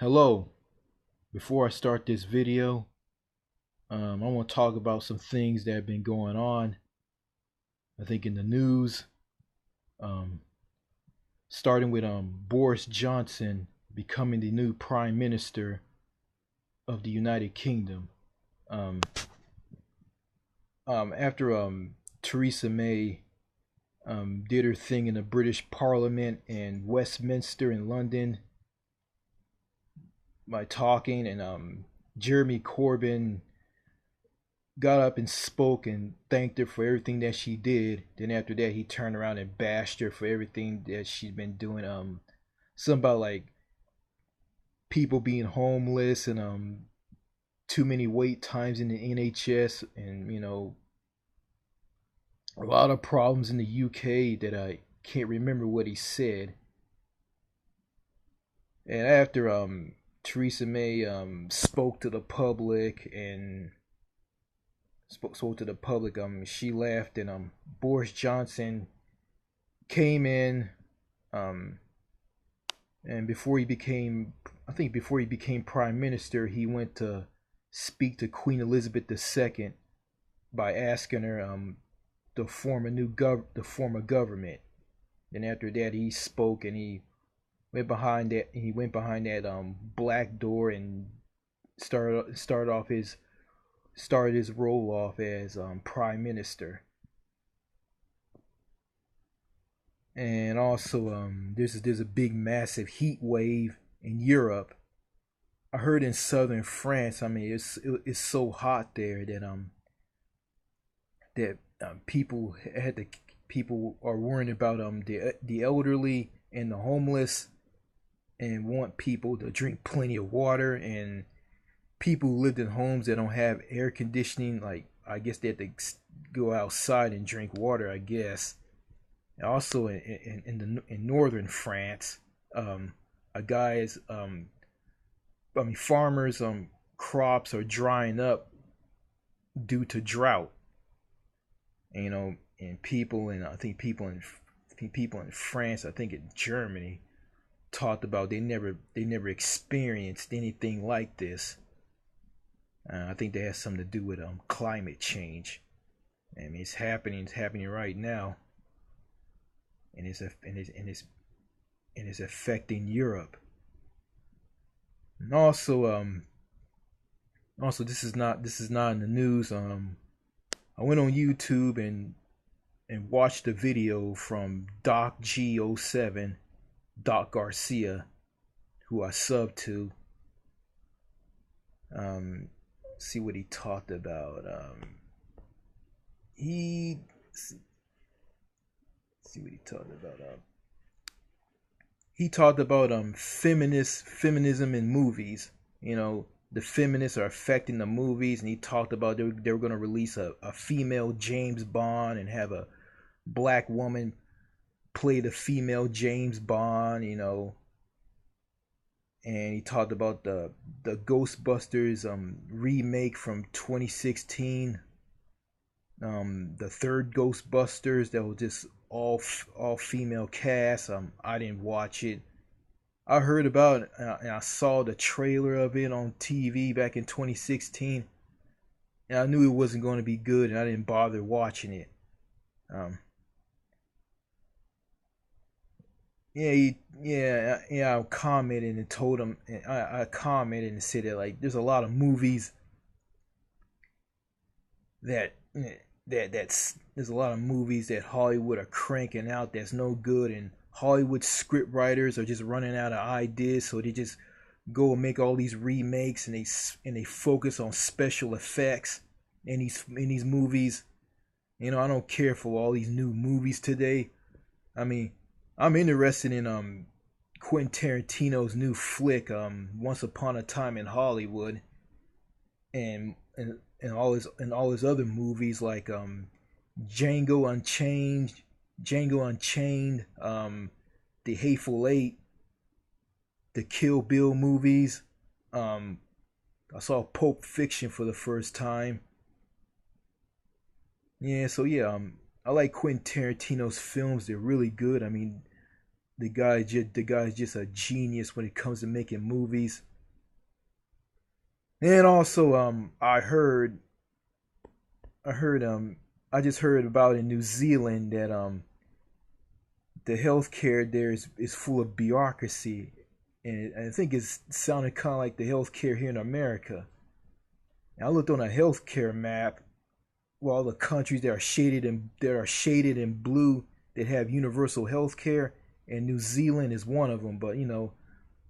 Hello. Before I start this video, I want to talk about some things that have been going on. I think in the news, um, starting with Boris Johnson becoming the new Prime Minister of the United Kingdom. Um, after Theresa May did her thing in the British Parliament in Westminster in London by talking, and Jeremy Corbyn got up and spoke and thanked her for everything that she did. Then after that, he turned around and bashed her for everything that she'd been doing. Something about like people being homeless and too many wait times in the NHS, and a lot of problems in the UK that I can't remember what he said. And after Theresa May spoke to the public and spoke to the public. She left, and Boris Johnson came in, um, and before he became prime minister, he went to speak to Queen Elizabeth II by asking her to form a government. And after that, he spoke and he went behind that black door and started his role off as prime minister. And also, there's a big massive heat wave in Europe. I heard in southern France. I mean, it's so hot there that people are worrying about the elderly and the homeless, and want people to drink plenty of water. And people who lived in homes that don't have air conditioning, like, I guess they have to go outside and drink water, I guess. And also in northern France, a guy's farmers crops are drying up due to drought. And, and people in France, I think in Germany, talked about they never experienced anything like this. I think that has something to do with climate change. I mean, it's happening right now, and it's affecting Europe. And also this is not in the news. I went on YouTube and watched a video from Doc G07, Doc Garcia, who I sub to. See what he talked about. He see what he talked about. He talked about feminism in movies. The feminists are affecting the movies, and he talked about they were going to release a female James Bond and have a black woman play the female James Bond. And he talked about the Ghostbusters remake from 2016. The third Ghostbusters that was just all female cast. I didn't watch it. I heard about it, and I saw the trailer of it on TV back in 2016, and I knew it wasn't going to be good, and I didn't bother watching it. Um, yeah. I commented and told him. I commented and said that, like, there's a lot of movies that there's a lot of movies that Hollywood are cranking out that's no good, and Hollywood script writers are just running out of ideas, so they just go and make all these remakes, and they focus on special effects in these movies. I don't care for all these new movies today. I mean, I'm interested in Quentin Tarantino's new flick, Once Upon a Time in Hollywood, and all his other movies, like Django Unchained, The Hateful Eight, the Kill Bill movies. I saw Pulp Fiction for the first time. Yeah, so yeah, I like Quentin Tarantino's films. They're really good. I mean, The guy's just a genius when it comes to making movies. And also, I heard I just heard about in New Zealand that the healthcare there is full of bureaucracy, and I think it's sounded kind of like the healthcare here in America. And I looked on a healthcare map, well, all the countries that are shaded in blue that have universal health care, and New Zealand is one of them. But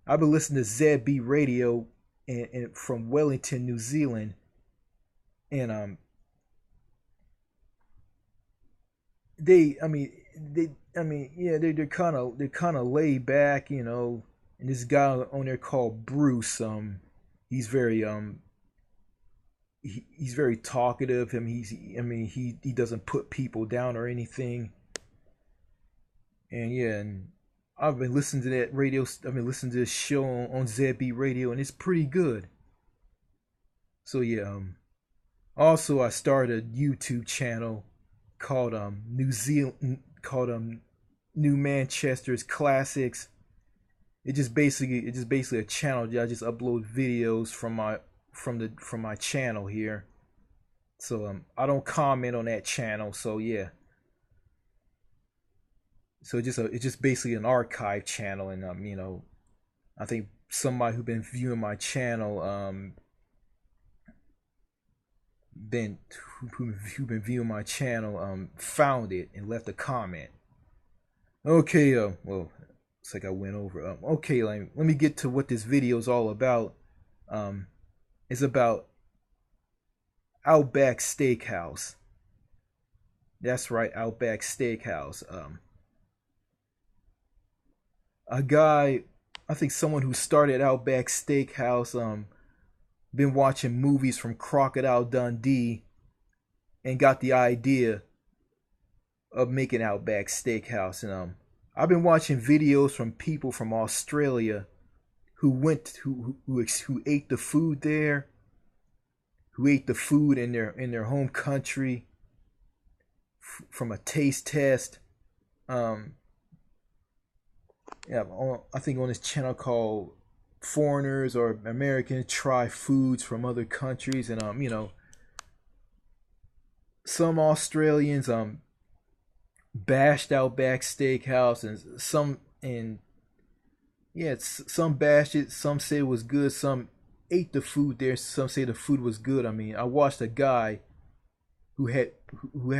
I've been listening to ZB Radio and from Wellington, New Zealand, and yeah, they're kind of laid back, And this guy on there called Bruce, he's very he's very talkative. He doesn't put people down or anything. And yeah, and I've been listening to that radio. I've been listening to this show on ZB Radio, and it's pretty good. So yeah, also I started a YouTube channel called New Manchester's Classics. It's just basically a channel. I just upload videos from my channel here. So I don't comment on that channel. So yeah, so it's just basically an archive channel, and I think somebody who been viewing my channel been who been viewing my channel found it and left a comment. Okay, well, it's like I went over. Okay, let me get to what this video is all about. Um, it's about Outback Steakhouse. That's right, Outback Steakhouse. A guy, I think someone who started Outback Steakhouse, been watching movies from Crocodile Dundee and got the idea of making Outback Steakhouse. And I've been watching videos from people from Australia who who ate the food there, who ate the food in their home country from a taste test. Um, yeah, I think on this channel called Foreigners or Americans Try Foods from Other Countries, and some Australians bashed Outback Steakhouse, and some bashed it, some say it was good, some ate the food there, some say the food was good. I watched a guy who had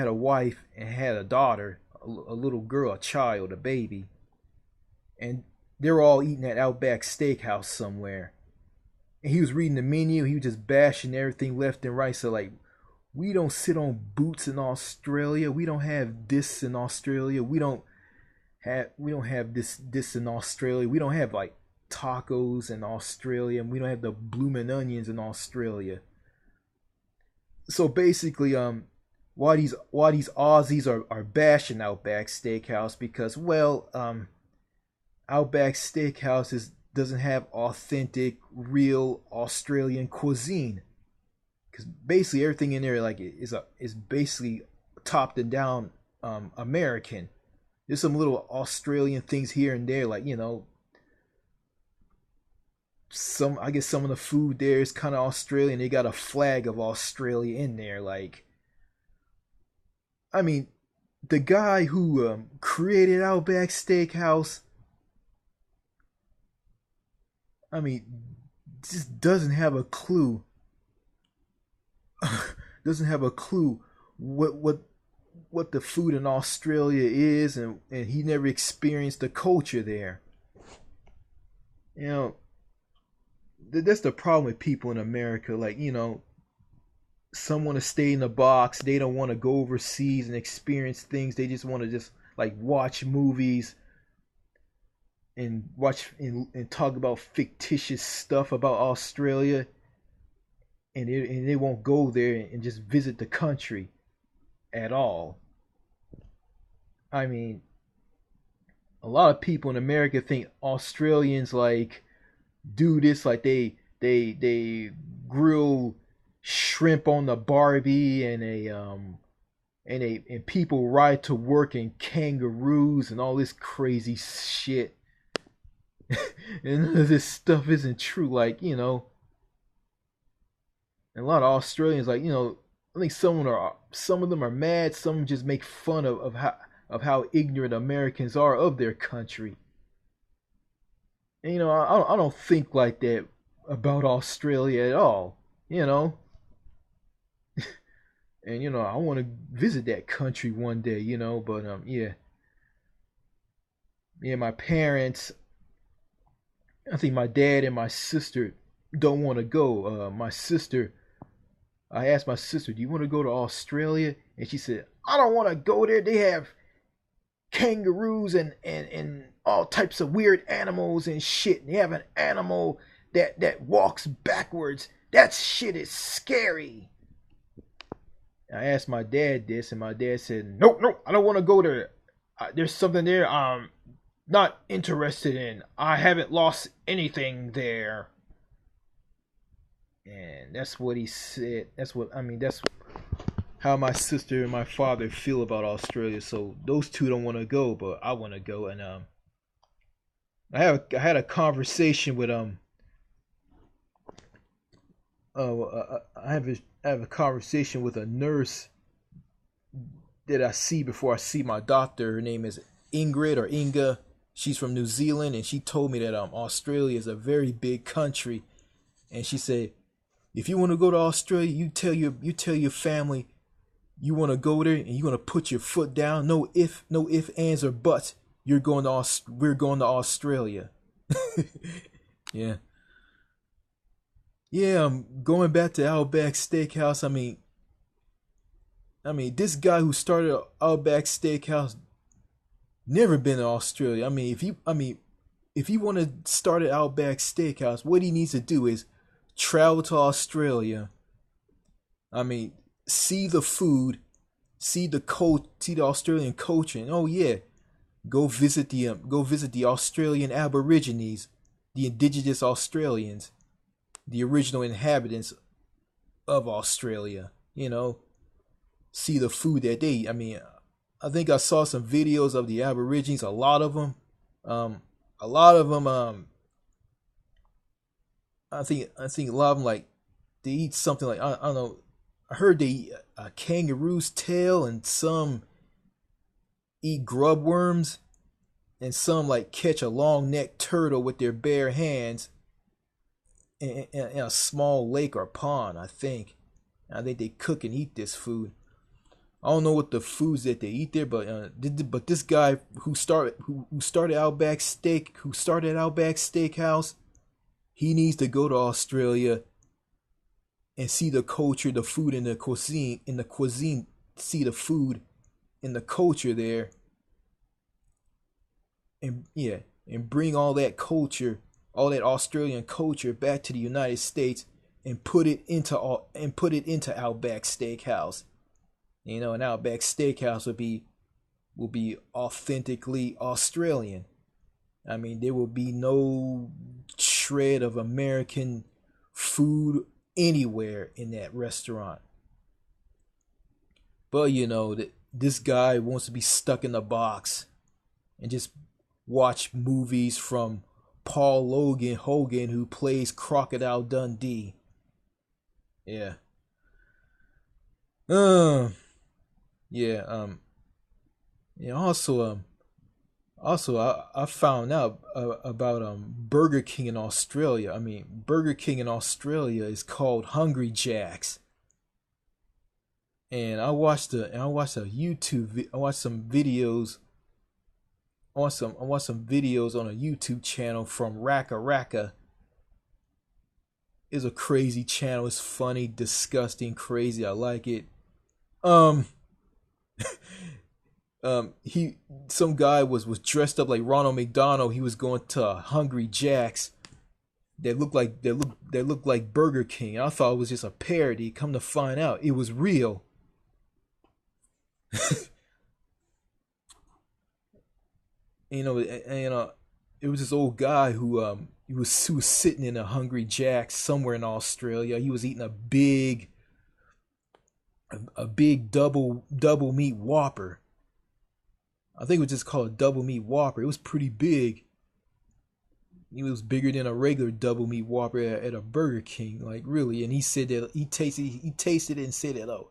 a wife and had a daughter, a little girl, a child, a baby, and they were all eating at Outback Steakhouse somewhere. And he was reading the menu, he was just bashing everything left and right. So like, we don't sit on boots in Australia. We don't have this in Australia. We don't have this in Australia. We don't have like tacos in Australia, and we don't have the bloomin' onions in Australia. So basically, why these Aussies are bashing Outback Steakhouse, because Outback Steakhouse doesn't have authentic, real Australian cuisine. Because basically everything in there is basically topped and down American. There's some little Australian things here and there, like some, I guess some of the food there is kind of Australian. They got a flag of Australia in there. Like, I mean, the guy who created Outback Steakhouse, just doesn't have a clue. Doesn't have a clue what the food in Australia is, and he never experienced the culture there. You know, that's the problem with people in America. Like, some want to stay in the box. They don't want to go overseas and experience things. They just want to just like watch movies and and talk about fictitious stuff about Australia, and they won't go there and just visit the country at all. I mean, a lot of people in America think Australians like do this, like they grill shrimp on the barbie, and and people ride to work in kangaroos and all this crazy shit. And none of this stuff isn't true. Like, and a lot of Australians, like, I think some of them are mad. Some just make fun of how ignorant Americans are of their country. And I don't think like that about Australia at all. You know, and I want to visit that country one day. But yeah, yeah, my parents. I think my dad and my sister don't want to go. I asked my sister, "Do you want to go to Australia?" And she said, "I don't want to go there. They have kangaroos and all types of weird animals and shit. They have an animal that walks backwards. That shit is scary." I asked my dad this, and my dad said, "Nope, nope, I don't want to go there. There's something there I'm not interested in. I haven't lost anything there." And that's what he said. That's how my sister and my father feel about Australia. So those two don't want to go, but I want to go. And I had a conversation with I have a conversation with a nurse that I see before I see my doctor. Her name is Ingrid or Inga. She's from New Zealand, and she told me that Australia is a very big country. And she said, if you want to go to Australia, you tell your family you want to go there, and you want to put your foot down. No if, ands, or buts. We're going to Australia. Yeah. Yeah, I'm going back to Outback Steakhouse. I mean, this guy who started Outback Steakhouse never been to Australia. If you want to start an Outback Steakhouse, what he needs to do is travel to Australia. I mean, see the food, see the Australian culture, and oh yeah, go visit the Australian Aborigines, the indigenous Australians, the original inhabitants of Australia. See the food that they eat. I think I saw some videos of the Aborigines. A lot of them, a lot of them. I think a lot of them, like, they eat something like, I don't know. I heard they eat a kangaroo's tail, and some eat grub worms, and some like catch a long necked turtle with their bare hands in a small lake or pond. I think they cook and eat this food. I don't know what the foods that they eat there, but this guy who started Outback Steakhouse, he needs to go to Australia and see the culture, the food, and the cuisine, see the food and the culture there, and yeah, and bring all that culture, all that Australian culture back to the United States, and put it into Outback Steakhouse. An Outback Steakhouse will be authentically Australian. There will be no shred of American food anywhere in that restaurant. But that this guy wants to be stuck in the box and just watch movies from Paul Logan Hogan, who plays Crocodile Dundee. Yeah. Um. Yeah. Yeah. Also, I found out about Burger King in Australia. Burger King in Australia is called Hungry Jacks, and I watched a I watched some videos. I watched some videos on a YouTube channel from Raka Raka. It's a crazy channel. It's funny, disgusting, crazy. I like it. Um, he some guy was dressed up like Ronald McDonald. He was going to Hungry Jacks that looked like Burger King. I thought it was just a parody. Come to find out, it was real. It was this old guy who was sitting in a Hungry Jack's somewhere in Australia. He was eating a big a big double meat Whopper. I think it was just called a double meat Whopper. It was pretty big. It was bigger than a regular double meat Whopper at a Burger King, like really. And he said that he tasted it and said that, oh,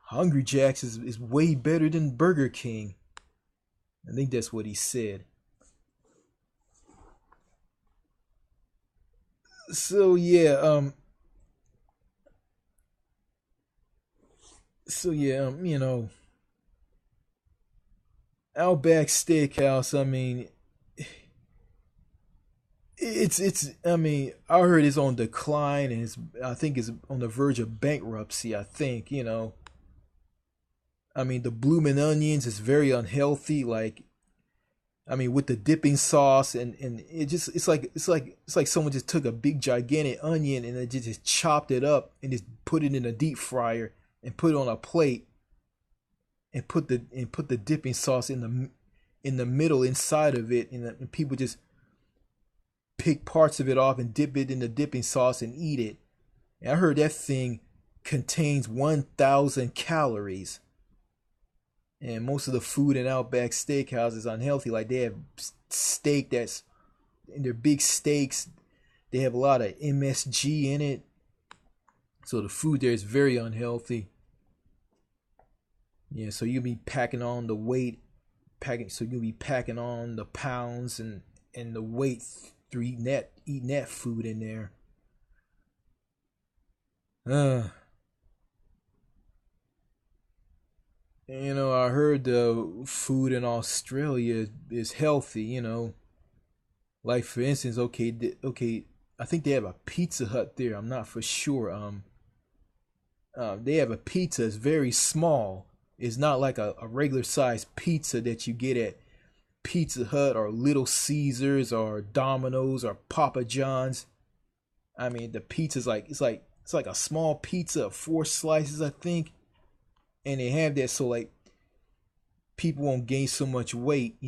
Hungry Jack's is way better than Burger King. I think that's what he said. So yeah, Outback Steakhouse. I mean, it's. I mean, I heard it's on decline and I think it's on the verge of bankruptcy. I think I mean, the bloomin' onions is very unhealthy. Like, I mean, with the dipping sauce and it just it's like someone just took a big gigantic onion and they just chopped it up and just put it in a deep fryer and put it on a plate and put the dipping sauce in the middle inside of it and people just pick parts of it off and dip it in the dipping sauce and eat it. And I heard that thing contains 1,000 calories. And most of the food in Outback Steakhouse is unhealthy. Like they have steak that's in their big steaks. They have a lot of MSG in it. So the food there is very unhealthy. Yeah, so you'll be packing on the weight, so you'll be packing on the pounds and the weight through eating that food in there. Uh, I heard the food in Australia is healthy. Like for instance, okay, I think they have a Pizza Hut there. I'm not for sure. They have a pizza. It's very small. It's not like a regular size pizza that you get at Pizza Hut or Little Caesars or Domino's or Papa John's. I mean, the pizza's like it's like a small pizza of 4 slices, I think, and they have that so like people won't gain so much weight.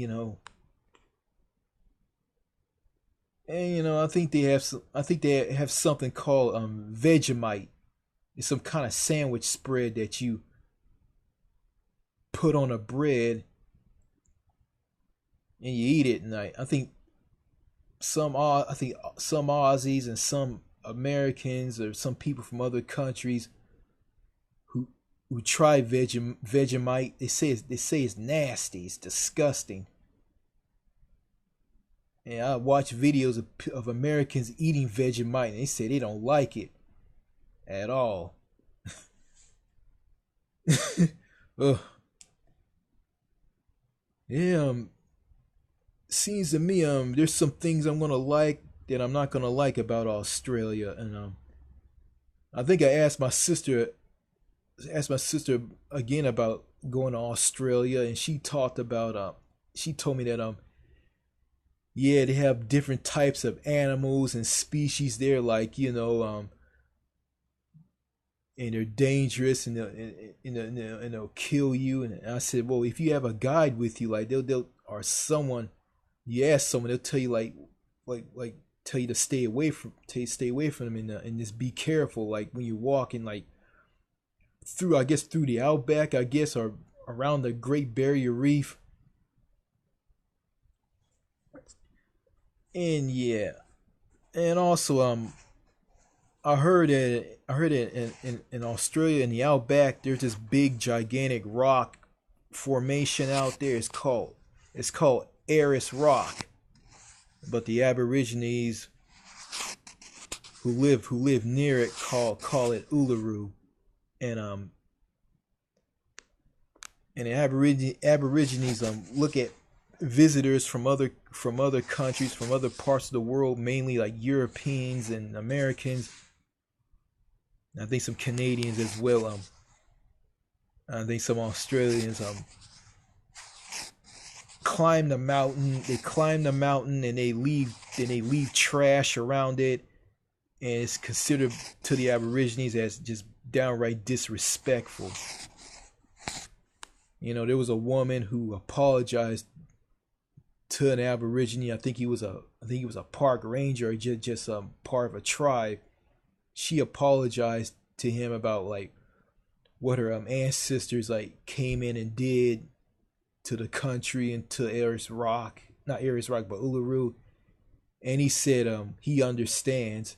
And I think they have something called Vegemite. It's some kind of sandwich spread that you put on a bread and you eat it. And I think some Aussies and some Americans or some people from other countries who try Vegemite, they say it's nasty, it's disgusting. And I watch videos of Americans eating Vegemite, and they say they don't like it at all. Ugh. Yeah, seems to me there's some things I'm gonna like that I'm not gonna like about Australia, and I think I asked my sister again about going to Australia, and she told me that yeah, they have different types of animals and species there, like and they're dangerous and they'll kill you. And I said, well, if you have a guide with you, like they'll or someone, you ask someone, they'll tell you like tell you to stay away from them and just be careful, like when you're walking like through the outback, I guess, or around the Great Barrier Reef. And yeah, and also I heard that in Australia in the outback there's this big gigantic rock formation out there. It's called Eris Rock, but the Aborigines who live near it call it Uluru. And the Aborigines look at visitors from other countries, from other parts of the world, mainly like Europeans and Americans. I think some Canadians as well. I think some Australians climb the mountain. They climb the mountain and they leave trash around it, and it's considered to the Aborigines as just downright disrespectful. There was a woman who apologized to an Aborigine. I think he was a park ranger or just part of a tribe. She apologized to him about like what her ancestors like came in and did to the country and to Ayers Rock, not Ayers Rock, but Uluru. And he said he understands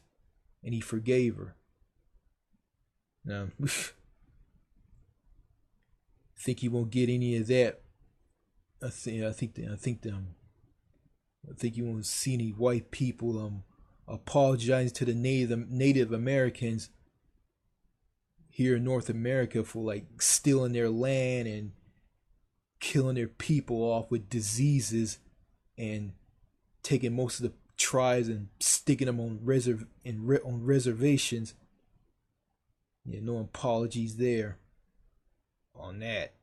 and he forgave her. Now, think he won't get any of that. I think you won't see any white people apologizing to the Native Americans here in North America for like stealing their land and killing their people off with diseases and taking most of the tribes and sticking them on reservations. Yeah, no apologies there on that.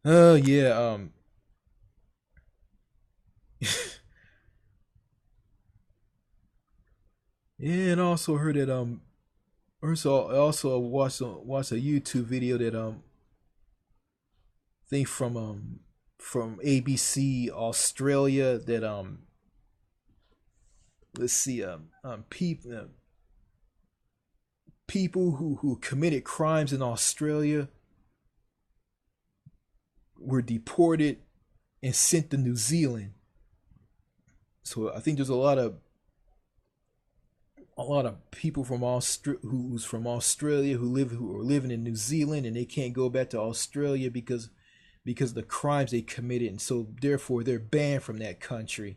Oh yeah, yeah, and also heard that also watched a YouTube video that thing from ABC Australia that let's see people who committed crimes in Australia were deported and sent to New Zealand. So I think there's a lot of people from who's from Australia who are living in New Zealand, and they can't go back to Australia because of the crimes they committed, and so therefore they're banned from that country.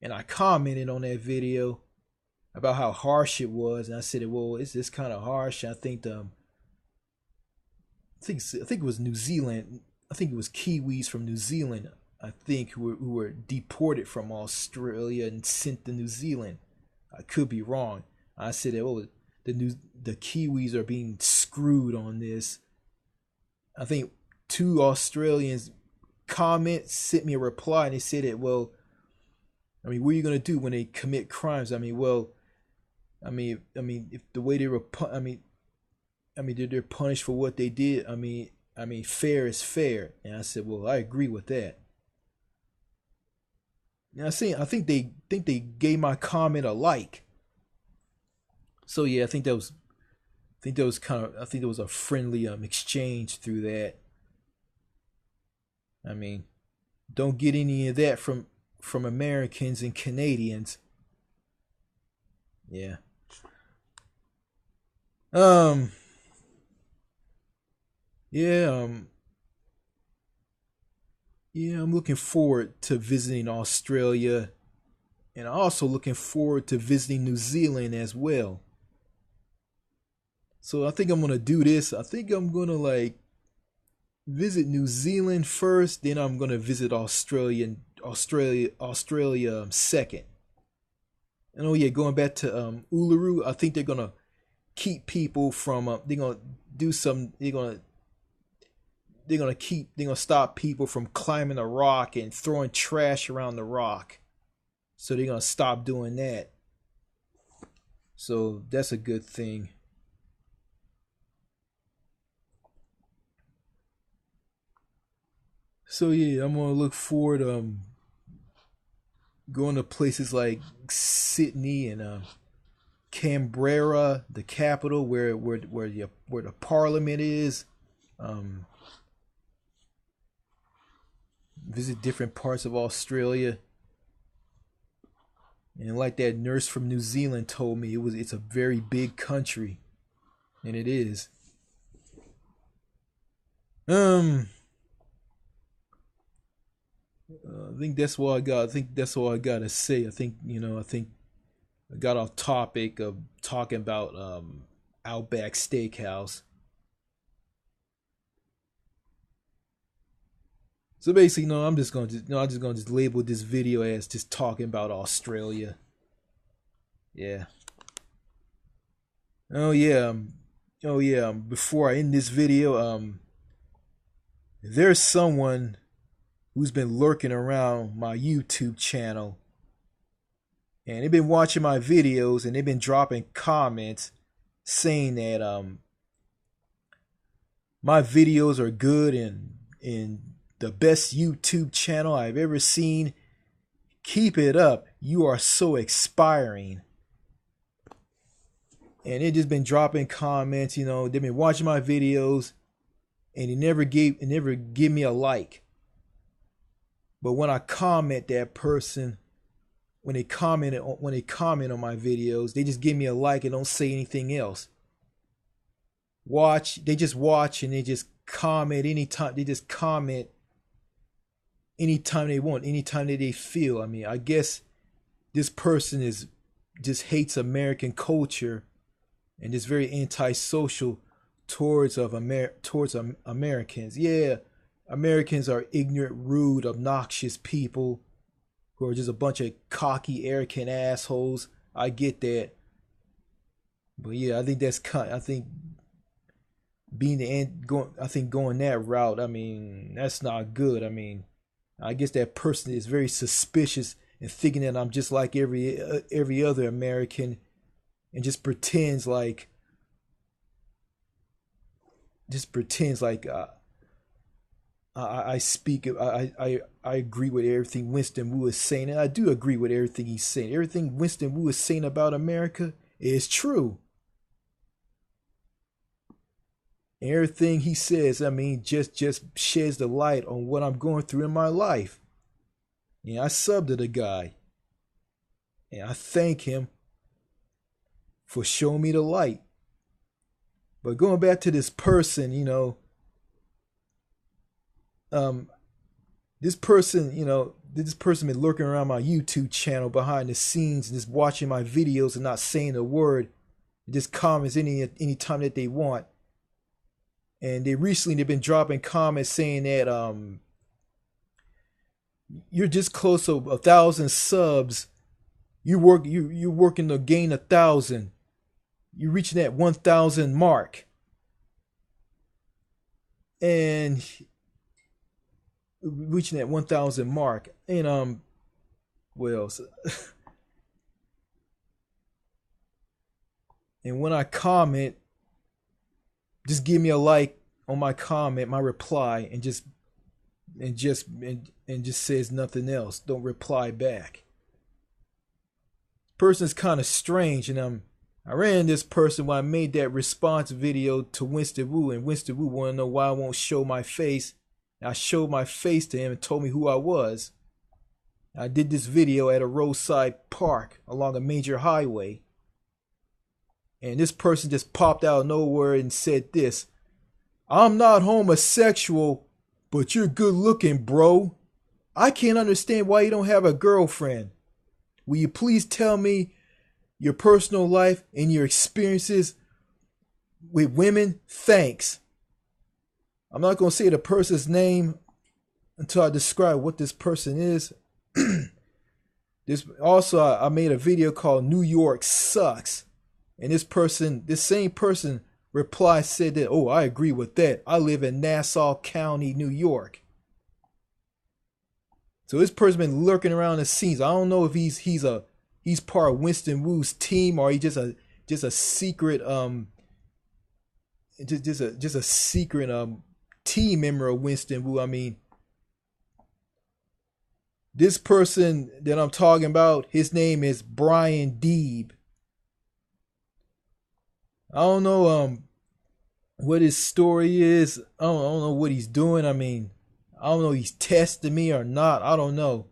And I commented on that video about how harsh it was, and I said, well, it's just kind of harsh. I think it was New Zealand. I think it was Kiwis from New Zealand, I think, who were deported from Australia and sent to New Zealand. I could be wrong. I said that, oh, the Kiwis are being screwed on this. I think 2 Australians sent me a reply, and they said that, well, I mean, what are you gonna do when they commit crimes? I mean, well, I mean, if the way they were, they're punished for what they did. I mean, fair is fair. And I said, well, I agree with that. Now, I think they gave my comment a like. So yeah, I think there was a friendly exchange through that. I mean, don't get any of that from Americans and Canadians. Yeah. Yeah, I'm looking forward to visiting Australia, and also looking forward to visiting New Zealand as well. So I think I'm gonna do this. I think I'm gonna like visit New Zealand first, then I'm gonna visit Australia second. And oh yeah, going back to Uluru, I think they're gonna keep people from. They're gonna do some. They're gonna stop people from climbing a rock and throwing trash around the rock. So they're gonna stop doing that. So that's a good thing. So yeah, I'm gonna look forward going to places like Sydney and Canberra, the capital where the parliament is. Visit different parts of Australia. And like that nurse from New Zealand told me, it's a very big country. And it is. I think that's all I got. I think that's all I gotta say. I think I got off topic of talking about Outback Steakhouse. So basically, I'm just gonna label this video as just talking about Australia. Yeah. Oh yeah. Before I end this video, there's someone who's been lurking around my YouTube channel, and they've been watching my videos, and they've been dropping comments saying that my videos are good and the best YouTube channel I've ever seen. Keep it up. You are so inspiring. and they just been dropping comments. You know, they've been watching my videos, and it never give me a like. But when I comment, that person, when they comment on my videos, they just give me a like and don't say anything else. They just watch and they just comment anytime. They just comment anytime they want, anytime that they feel. I mean, I guess this person just hates American culture and is very antisocial towards Americans. Yeah, Americans are ignorant, rude, obnoxious people who are just a bunch of cocky, arrogant assholes. I get that, but yeah, I think I think going that route. I mean, that's not good. I mean, I guess that person is very suspicious and thinking that I'm just like every other American, and just pretends like I speak. I agree with everything Winston Wu is saying, and I do agree with everything he's saying. Everything Winston Wu is saying about America is true. And everything he says, I mean, just sheds the light on what I'm going through in my life. Yeah, I subbed to the guy, and I thank him for showing me the light. But going back to this person, you know, this person been lurking around my YouTube channel behind the scenes and just watching my videos and not saying a word. Just comments any time that they want. And they've been dropping comments saying that you're just close to 1,000 subs. You're working to gain 1,000. You're reaching that 1,000 mark. And reaching that 1,000 mark. And what else? And when I comment, just give me a like on my comment, my reply, and just says nothing else. Don't reply back. Person's kind of strange, and I ran this person when I made that response video to Winston Wu, and Winston Wu wanted to know why I won't show my face. And I showed my face to him and told me who I was. I did this video at a roadside park along a major highway. And this person just popped out of nowhere and said this: "I'm not homosexual, but you're good looking, bro. I can't understand why you don't have a girlfriend. Will you please tell me your personal life and your experiences with women? Thanks." I'm not going to say the person's name until I describe what this person is. I made a video called "New York Sucks." And this same person said that, "Oh, I agree with that. I live in Nassau County, New York." So this person been lurking around the scenes. I don't know if he's part of Winston Wu's team, or he just a secret just a secret team member of Winston Wu. I mean, this person that I'm talking about, his name is Brian Deeb. I don't know what his story is. I don't know what he's doing. I mean, I don't know if he's testing me or not. I don't know.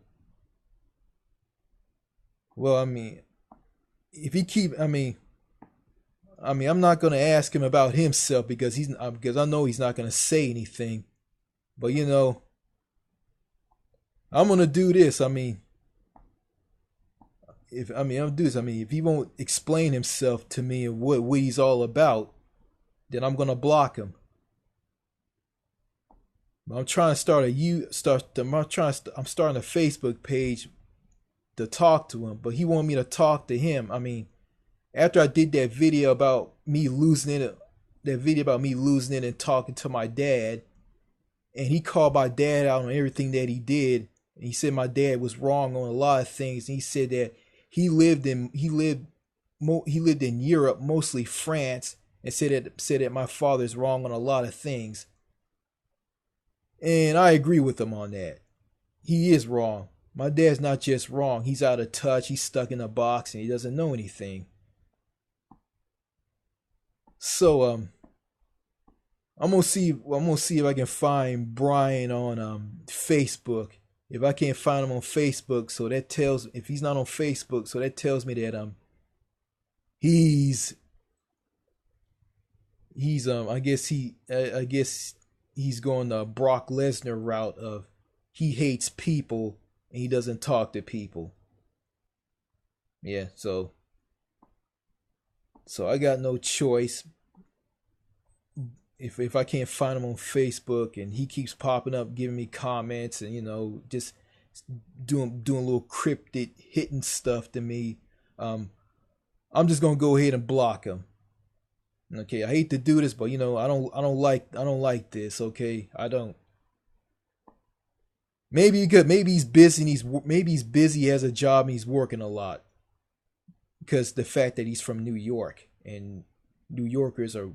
Well, I mean, I'm not gonna ask him about himself because I know he's not gonna say anything. But you know, I'm gonna do this. If he won't explain himself to me and what he's all about, then I'm gonna block him. I'm trying to I'm starting a Facebook page to talk to him, but he wanted me to talk to him. I mean, after I did that video about me losing it and talking to my dad, and he called my dad out on everything that he did, and he said my dad was wrong on a lot of things, and he said that he lived in Europe, mostly France, and said that my father's wrong on a lot of things. And I agree with him on that. He is wrong. My dad's not just wrong. He's out of touch. He's stuck in a box and he doesn't know anything. So I'm gonna see if I can find Brian on Facebook. If I can't find him on Facebook, so that tells, if he's not on Facebook, so that tells me that he's I guess he's going the Brock Lesnar route of he hates people and he doesn't talk to people. Yeah, so I got no choice. If I can't find him on Facebook and he keeps popping up giving me comments and just doing little cryptic hitting stuff to me, I'm just gonna go ahead and block him. Okay, I hate to do this, but I don't like this. Okay, I don't. Maybe he's busy and maybe he's busy, he has a job and he's working a lot, because the fact that he's from New York and New Yorkers are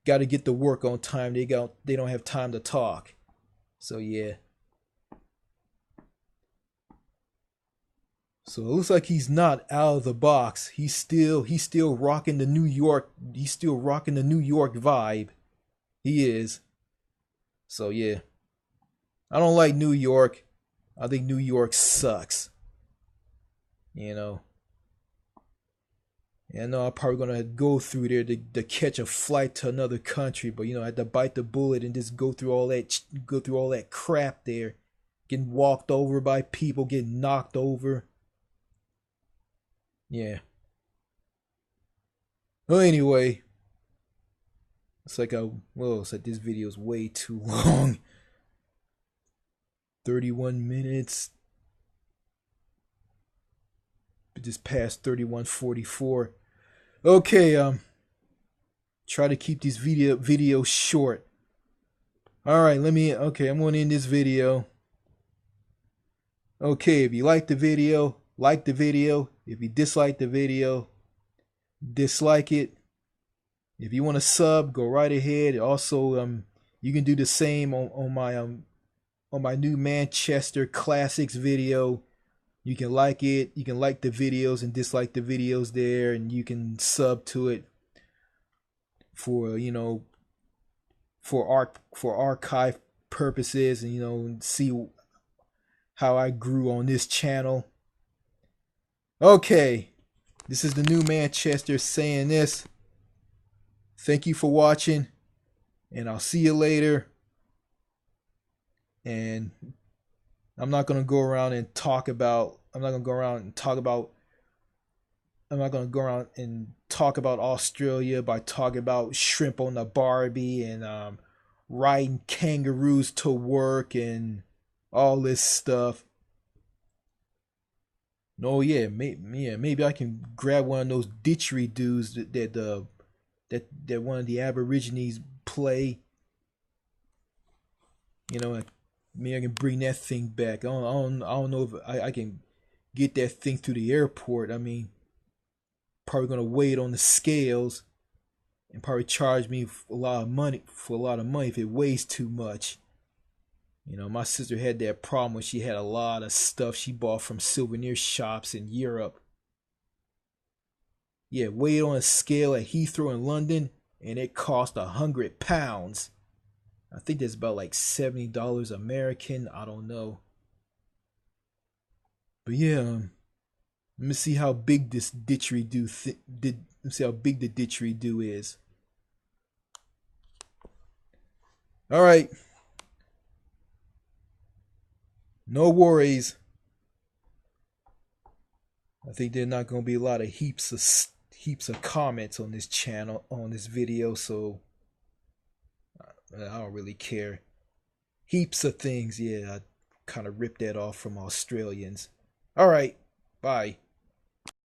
got to get to work on time. They don't have time to talk. So yeah. So it looks like he's not out of the box. He's still rocking the New York. He's still rocking the New York vibe. He is. So yeah. I don't like New York. I think New York sucks. You know. And I know I'm probably gonna go through there to catch a flight to another country, but I had to bite the bullet and just go through all that crap there, getting walked over by people, getting knocked over. Yeah. Well, anyway, it's like this video is way too long. 31 minutes. Just past 31:44. Okay, try to keep these videos short. All right, I'm going to end this video. Okay, if you like the video, like the video. If you dislike the video, dislike it. If you want to sub, go right ahead. Also, you can do the same on my new Manchester Classics video. You can like it. You can like the videos and dislike the videos there, and you can sub to it for for archive purposes, and see how I grew on this channel. Okay, this is the new Manchester saying this. Thank you for watching, and I'll see you later. And I'm not gonna go around and talk about. I'm not gonna go around and talk about. I'm not gonna go around and talk about Australia by talking about shrimp on the Barbie and riding kangaroos to work and all this stuff. No, yeah, maybe I can grab one of those didgeridoos that one of the Aborigines play. Maybe I can bring that thing back. I don't know if I can get that thing through the airport. I mean, probably gonna weigh it on the scales and probably charge me a lot of money if it weighs too much. My sister had that problem when she had a lot of stuff she bought from souvenir shops in Europe. Yeah, weighed on a scale at Heathrow in London, and it cost £100. I think that's about like $70 American. I don't know. But yeah, let me see how big this didgeridoo let's see how big the didgeridoo is. All right. No worries. I think there's not going to be a lot of heaps of comments on this channel, on this video, so I don't really care. Heaps of things, yeah, I kind of ripped that off from Australians. All right, bye.